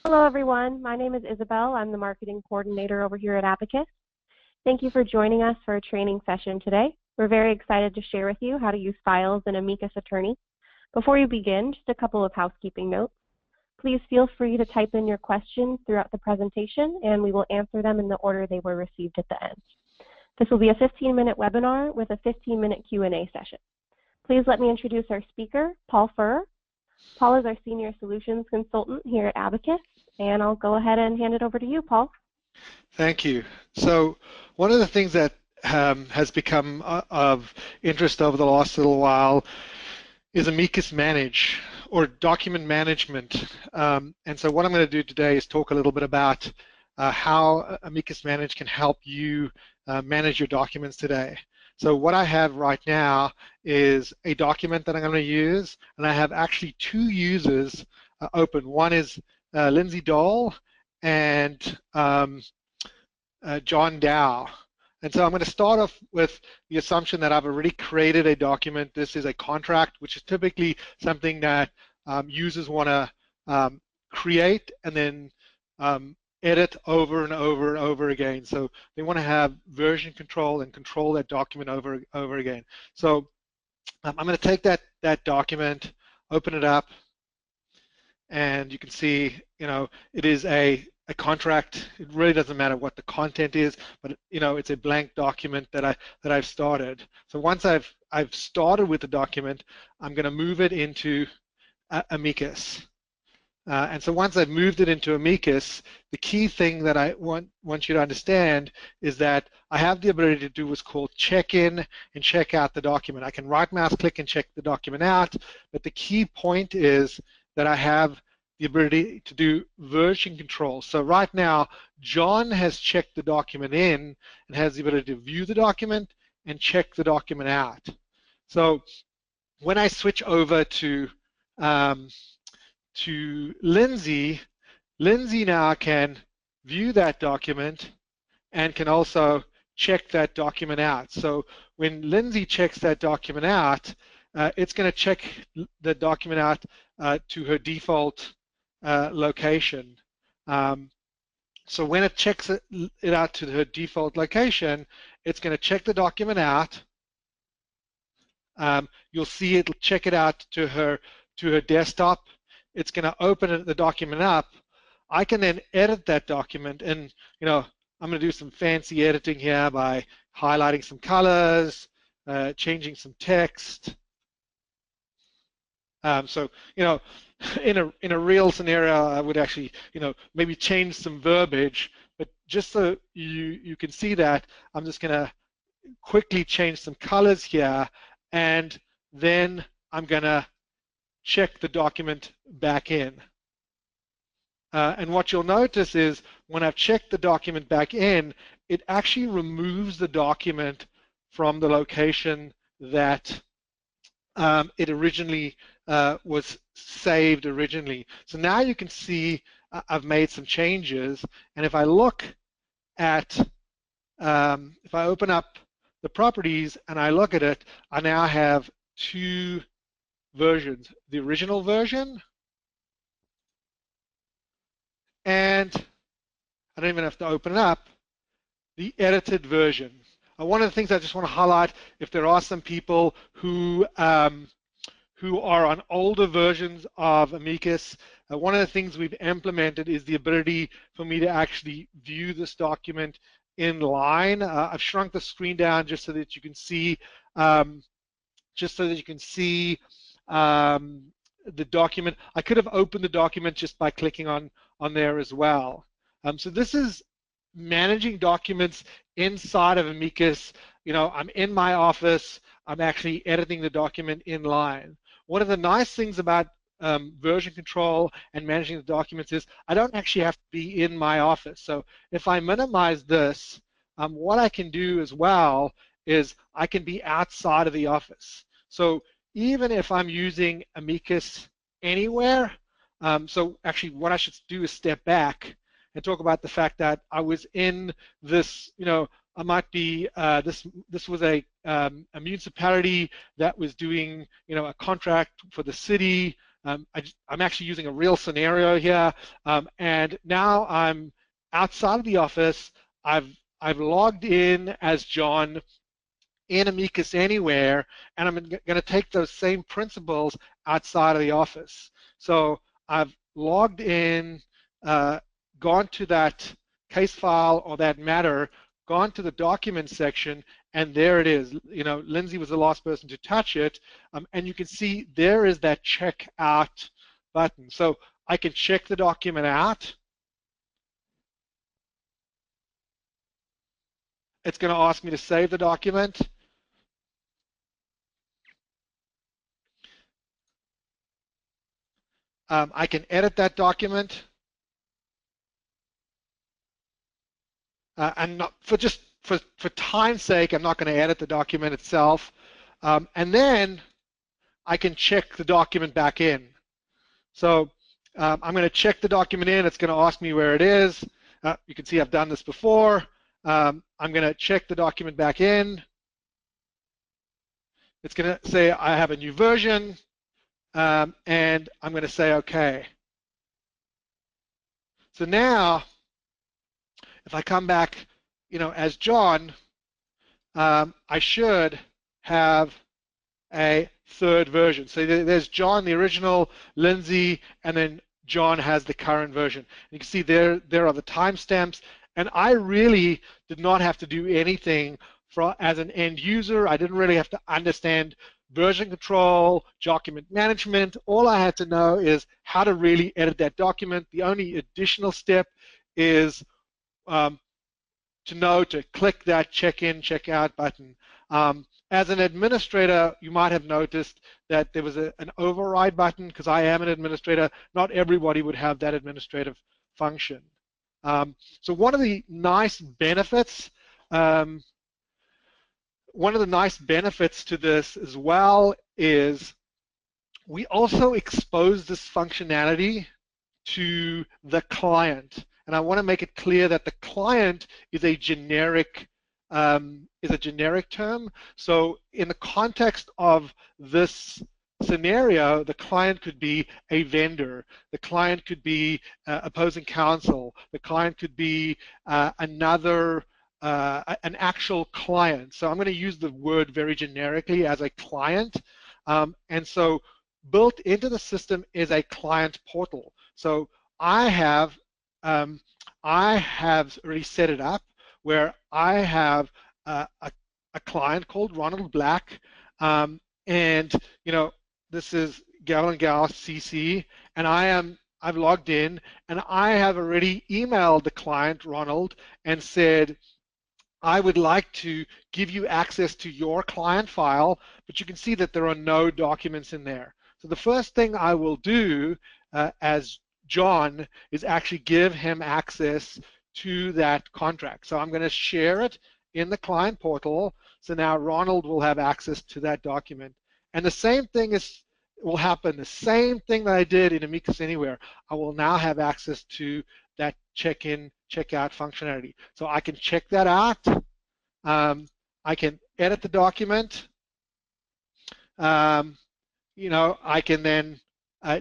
Hello, everyone. My name is Isabel. I'm the marketing coordinator over here at Amicus. Thank you for joining us for a training session today. We're very excited to share with you how to use files in Amicus Attorney. Before we begin, just a couple of housekeeping notes. Please feel free to type in your questions throughout the presentation, and we will answer them in the order they were received at the end. This will be a 15-minute webinar with a 15-minute Q&A session. Please let me introduce our speaker, Paul Furrer. Paul is our Senior Solutions Consultant here at Amicus, and I'll go ahead and hand it over to you, Paul. Thank you. So one of the things that has become of interest over the last little while is Amicus Manage, or document management. And so what I'm going to do today is talk a little bit about how Amicus Manage can help you manage your documents today. So what I have right now is a document that I'm going to use, and I have actually two users open. One is Lindsay Dole and John Dow. And so I'm going to start off with the assumption that I've already created a document. This is a contract, which is typically something that users want to create and then edit over and over and over again. So they want to have version control and control that document over again. So I'm going to take that document, open it up, and you can see, it is a contract. It really doesn't matter what the content is, but it's a blank document that I've started. So once I've started with the document, I'm going to move it into Amicus. And so once I've moved it into Amicus, the key thing that I want you to understand is that I have the ability to do what's called check in and check out the document. I can right mouse click and check the document out, but the key point is that I have the ability to do version control. So right now, John has checked the document in and has the ability to view the document and check the document out. So when I switch over to Lindsay now can view that document and can also check that document out. So when Lindsay checks that document out, it's going to check the document out to her default location. So when it checks it out to her default location, it's going to check the document out. You'll see it'll check it out to her desktop. It's going to open the document up. I can then edit that document, and I'm going to do some fancy editing here by highlighting some colors, changing some text. So in a real scenario, I would actually maybe change some verbiage, but just so you can see that, I'm just going to quickly change some colors here, and then I'm going to check the document back in. And what you'll notice is when I've checked the document back in, it actually removes the document from the location that it originally was saved originally. So now you can see I've made some changes, and if I look at, if I open up the properties and I look at it, I now have two versions, the original version, and I don't even have to open it up, the edited version. One of the things I just want to highlight, if there are some people who are on older versions of Amicus, one of the things we've implemented is the ability for me to actually view this document in line. I've shrunk the screen down just so that you can see, the document. I could have opened the document just by clicking on there as well. So this is managing documents inside of Amicus. I'm in my office. I'm actually editing the document in line. One of the nice things about version control and managing the documents is I don't actually have to be in my office. So if I minimize this, what I can do as well is I can be outside of the office. So even if I'm using Amicus anywhere, so actually what I should do is step back and talk about the fact that I was in this, I might be this was a municipality that was doing a contract for the city. I'm actually using a real scenario here, and now I'm outside of the office. I've logged in as John in Amicus Anywhere, and I'm going to take those same principles outside of the office. So I've logged in, gone to that case file or that matter, gone to the document section, and there it is. Lindsay was the last person to touch it, and you can see there is that check out button. So I can check the document out. It's going to ask me to save the document. I can edit that document, and for time's sake, I'm not going to edit the document itself, and then I can check the document back in. So I'm going to check the document in. It's going to ask me where it is. You can see I've done this before. I'm going to check the document back in. It's going to say I have a new version, and I'm going to say OK. So now, if I come back, as John, I should have a third version. So there's John, the original, Lindsay, and then John has the current version. You can see there are the timestamps, and I really did not have to do anything as an end user. I didn't really have to understand version control, document management. All I had to know is how to really edit that document. The only additional step is to know to click that check-in, check-out button. As an administrator, you might have noticed that there was an override button. Because I am an administrator, not everybody would have that administrative function. So one of the nice benefits to this as well is we also expose this functionality to the client. And I want to make it clear that the client is a generic term. So in the context of this scenario, the client could be a vendor, the client could be opposing counsel, the client could be an actual client. So I'm going to use the word very generically as a client. And so built into the system is a client portal. So I have already set it up where I have a client called Ronald Black, and this is Gal and Gal CC, and I've logged in, and I have already emailed the client Ronald and said, I would like to give you access to your client file, but you can see that there are no documents in there. So the first thing I will do as John is actually give him access to that contract. So I'm going to share it in the client portal. So now Ronald will have access to that document. And the same thing will happen. The same thing that I did in Amicus Anywhere, I will now have access to that check-in, check-out functionality. So I can check that out. I can edit the document. I can then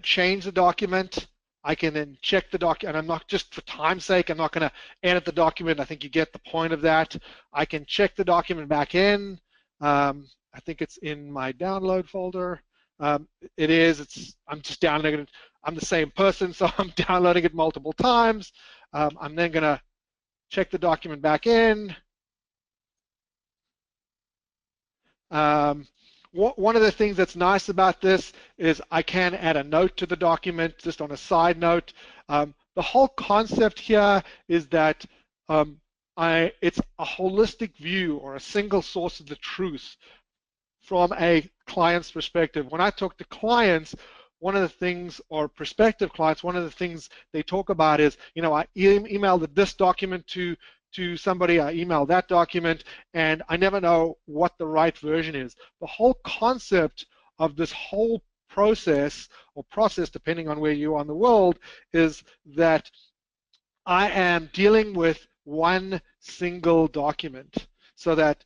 change the document. I can then check the document, and I'm not, just for time's sake, I'm not going to edit the document. I think you get the point of that. I can check the document back in. I think it's in my download folder. It is. I'm just downloading it. I'm the same person, so I'm downloading it multiple times. I'm then going to check the document back in. One of the things that's nice about this is I can add a note to the document. Just on a side note, the whole concept here is that it's a holistic view or a single source of the truth from a client's perspective. When I talk to clients, one of the things, or prospective clients, one of the things they talk about is, I emailed this document to somebody, I emailed that document, and I never know what the right version is. The whole concept of this whole process, or process depending on where you are in the world, is that I am dealing with one single document, so that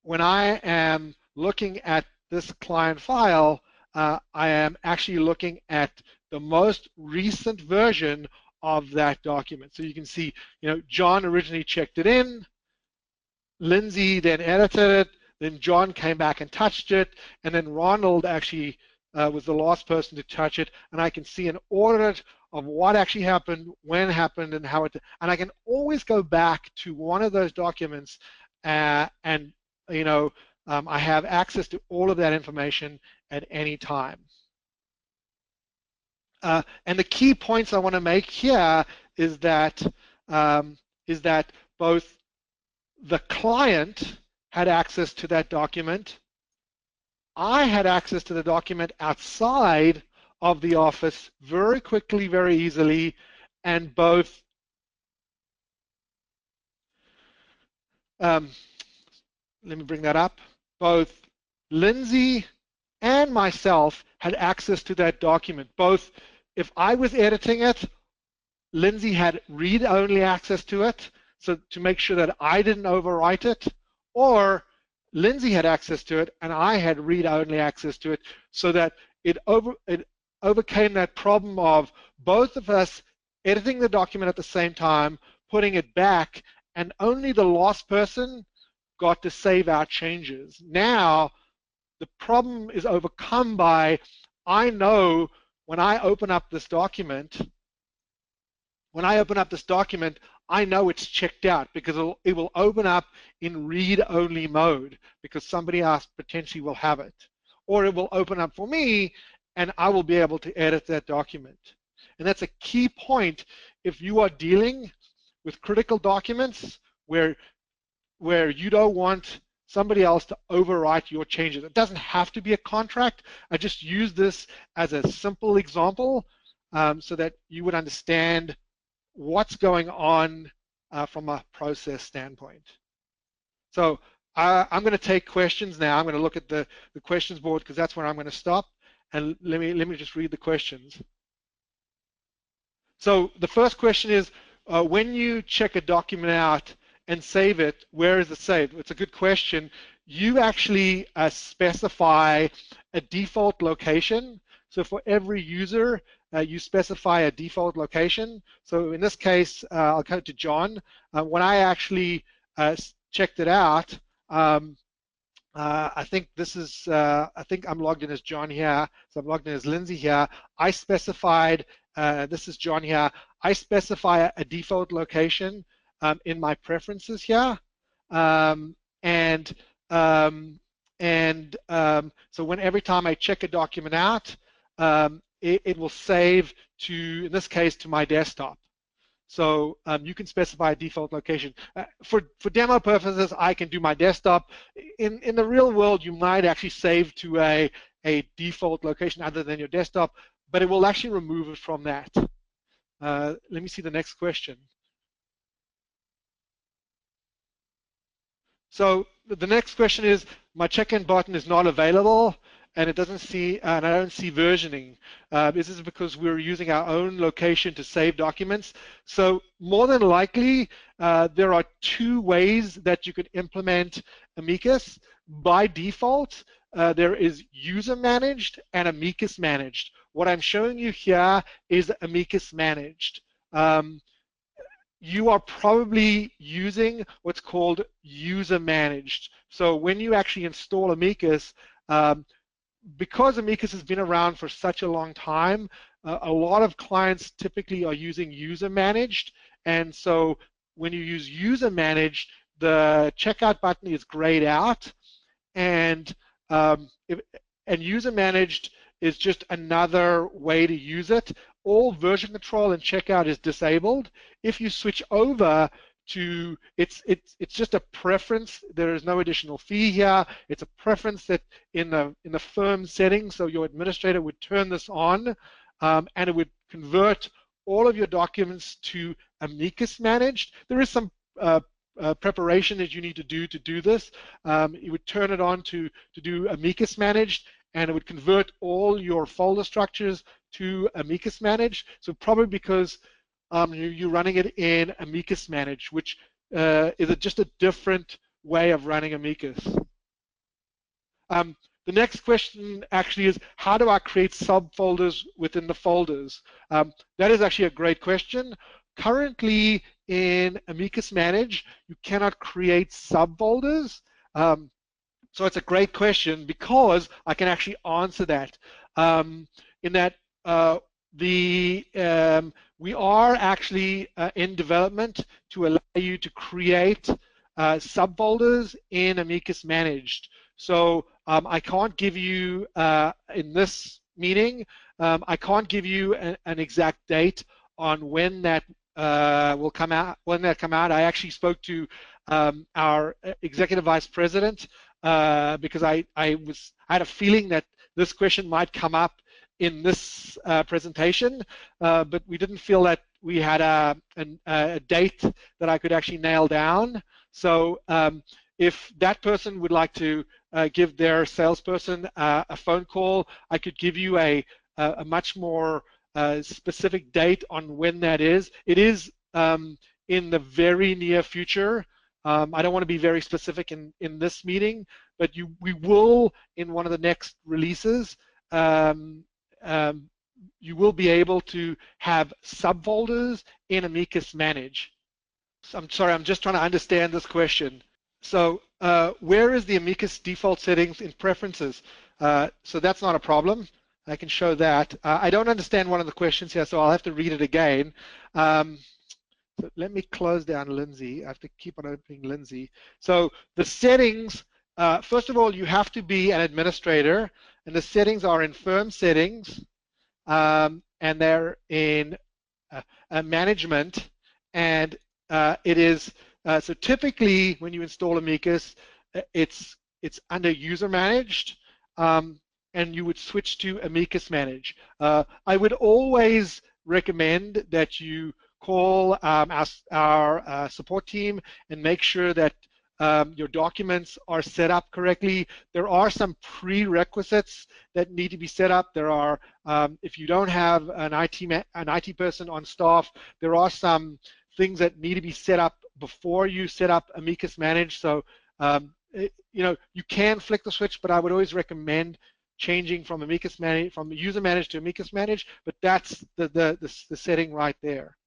when I am looking at this client file, I am actually looking at the most recent version of that document. So you can see, John originally checked it in, Lindsay then edited it, then John came back and touched it, and then Ronald actually was the last person to touch it, and I can see an audit of what actually happened, when it happened, and how it, and I can always go back to one of those documents, and I have access to all of that information at any time. And the key points I want to make here is that both the client had access to that document, I had access to the document outside of the office very quickly, very easily, and both let me bring that up. Both Lindsay and myself had access to that document. Both, if I was editing it, Lindsay had read-only access to it, so to make sure that I didn't overwrite it, or Lindsay had access to it and I had read-only access to it, so that it overcame that problem of both of us editing the document at the same time, putting it back, and only the last person got to save our changes. Now, the problem is overcome by, I know when I open up this document, I know it's checked out because it will open up in read-only mode because somebody else potentially will have it. Or it will open up for me and I will be able to edit that document. And that's a key point if you are dealing with critical documents where you don't want somebody else to overwrite your changes. It doesn't have to be a contract. I just use this as a simple example so that you would understand what's going on from a process standpoint. So I'm going to take questions now. I'm going to look at the questions board because that's where I'm going to stop. And let me just read the questions. So the first question is, when you check a document out and save it, where is it saved? It's a good question. You actually specify a default location. So for every user, you specify a default location. So in this case, I'll go to John. When I actually checked it out, I think this is, I think I'm logged in as John here. So I'm logged in as Lindsay here. I specified, this is John here. I specify a default location in my preferences here. So every time I check a document out, it will save to, in this case, to my desktop. So you can specify a default location. For demo purposes, I can do my desktop. In the real world, you might actually save to a default location other than your desktop, but it will actually remove it from that. Let me see the next question. So the next question is, my check-in button is not available and it doesn't see, and I don't see versioning. Is this because we're using our own location to save documents? So more than likely, there are two ways that you could implement Amicus. By default, there is user managed and Amicus managed. What I'm showing you here is Amicus managed. You are probably using what's called user managed. So when you actually install Amicus, because Amicus has been around for such a long time, a lot of clients typically are using user managed. And so when you use user managed, the checkout button is grayed out, and user managed is just another way to use it. All version control and checkout is disabled. If you switch over to, it's just a preference. There is no additional fee here. It's a preference that in the firm settings, so your administrator would turn this on, and it would convert all of your documents to Amicus managed. There is some preparation that you need to do this. You would turn it on to do Amicus managed, and it would convert all your folder structures to Amicus managed. So probably because you're running it in Amicus Manage, which is just a different way of running Amicus. The next question actually is, how do I create subfolders within the folders? That is actually a great question. Currently in Amicus Manage, you cannot create subfolders. So it's a great question because I can actually answer that. In that we are actually in development to allow you to create subfolders in Amicus Managed. So I can't give you in this meeting, I can't give you an exact date on when that will come out. When that come out, I actually spoke to our executive vice president because I had a feeling that this question might come up in this presentation, but we didn't feel that we had a date that I could actually nail down. So if that person would like to give their salesperson a phone call, I could give you a much more specific date on when that is. It is in the very near future. I don't want to be very specific in this meeting, but we will, in one of the next releases, you will be able to have subfolders in Amicus Manage. So I'm sorry, I'm just trying to understand this question. So where is the Amicus default settings in preferences? So that's not a problem. I can show that. I don't understand one of the questions here, so I'll have to read it again. So let me close down Lindsay. I have to keep on opening Lindsay. So the settings, first of all, you have to be an administrator, and the settings are in firm settings, and they're in management, and it is, so typically when you install Amicus, it's under user managed, and you would switch to Amicus Manage. I would always recommend that you call our support team and make sure that your documents are set up correctly. There are some prerequisites that need to be set up. There are, if you don't have an IT person on staff, there are some things that need to be set up before you set up Amicus Manage. So, you can flick the switch, but I would always recommend changing from Amicus Manage, from user manage to Amicus Manage, but that's the setting right there.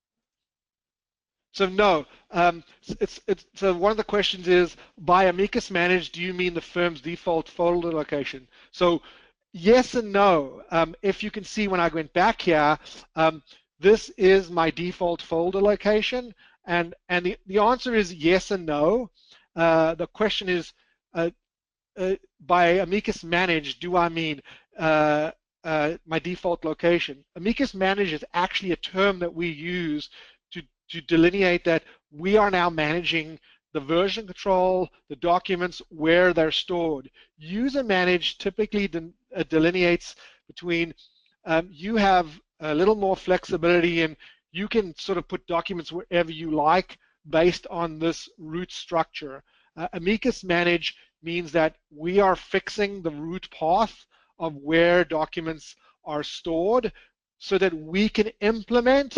So no, so one of the questions is, by Amicus Manage, do you mean the firm's default folder location? So yes and no. If you can see when I went back here, this is my default folder location, and the answer is yes and no. The question is, by Amicus Manage, do I mean my default location? Amicus Manage is actually a term that we use to delineate that we are now managing the version control, the documents, where they're stored. User Manage typically delineates between, you have a little more flexibility and you can sort of put documents wherever you like based on this root structure. Amicus Manage means that we are fixing the root path of where documents are stored so that we can implement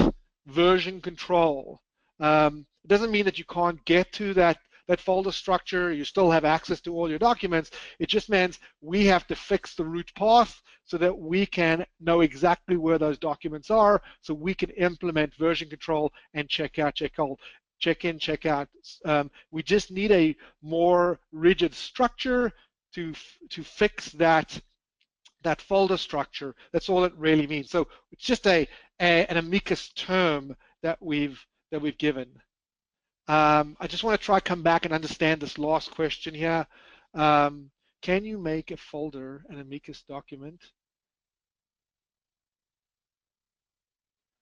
version control. It doesn't mean that you can't get to that folder structure. You still have access to all your documents. It just means we have to fix the root path so that we can know exactly where those documents are, so we can implement version control and check out, check in, check out. We just need a more rigid structure to fix that folder structure. That's all it really means. So it's just an Amicus term that we've given. I just want to try come back and understand this last question here. Can you make a folder an Amicus document?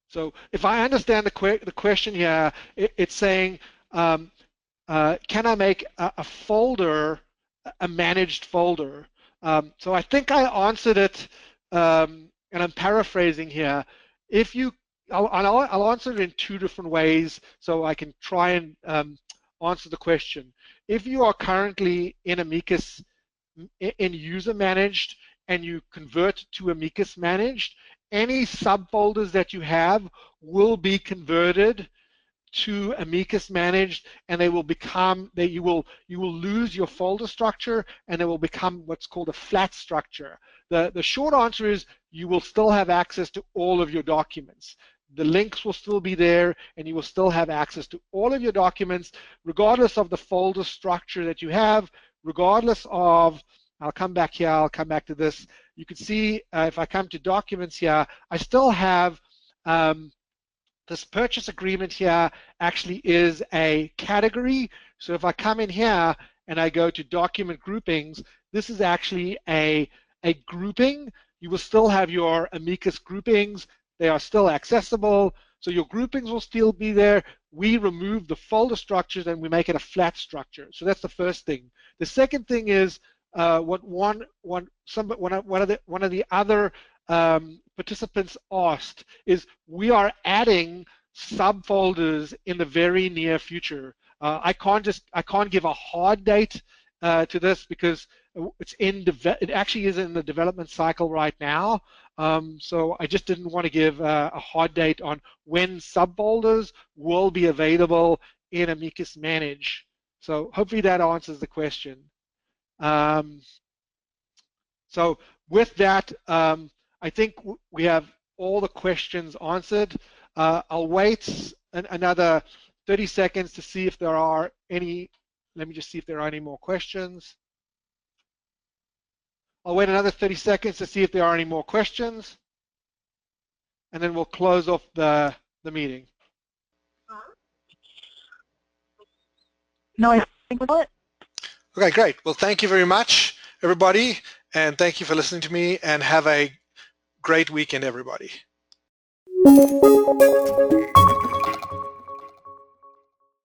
So if I understand the question here, it's saying, can I make a folder a managed folder? So I think I answered it, and I'm paraphrasing here. If you, I'll answer it in two different ways so I can try and answer the question. If you are currently in Amicus, in user managed, and you convert to Amicus managed, any subfolders that you have will be converted to Amicus managed, and they will become that you will lose your folder structure, and it will become what's called a flat structure. The short answer is you will still have access to all of your documents. The links will still be there, and you will still have access to all of your documents, regardless of the folder structure that you have, regardless of, I'll come back here, I'll come back to this. You can see if I come to documents here, I still have this purchase agreement here actually is a category. So if I come in here and I go to document groupings, this is actually a grouping. You will still have your Amicus groupings. They are still accessible. So your groupings will still be there. We remove the folder structures and we make it a flat structure. So that's the first thing. The second thing is what one of the other participants asked is we are adding subfolders in the very near future. I can't give a hard date to this because it actually is in the development cycle right now. So I just didn't want to give a hard date on when subfolders will be available in Amicus Manage. So hopefully that answers the question. So with that, I think we have all the questions answered. I'll wait another 30 seconds to see if there are any. Let me just see if there are any more questions. I'll wait another 30 seconds to see if there are any more questions, and then we'll close off the meeting. No, I think we're good. Okay, great. Well, thank you very much, everybody, and thank you for listening to me, and have a great weekend, everybody.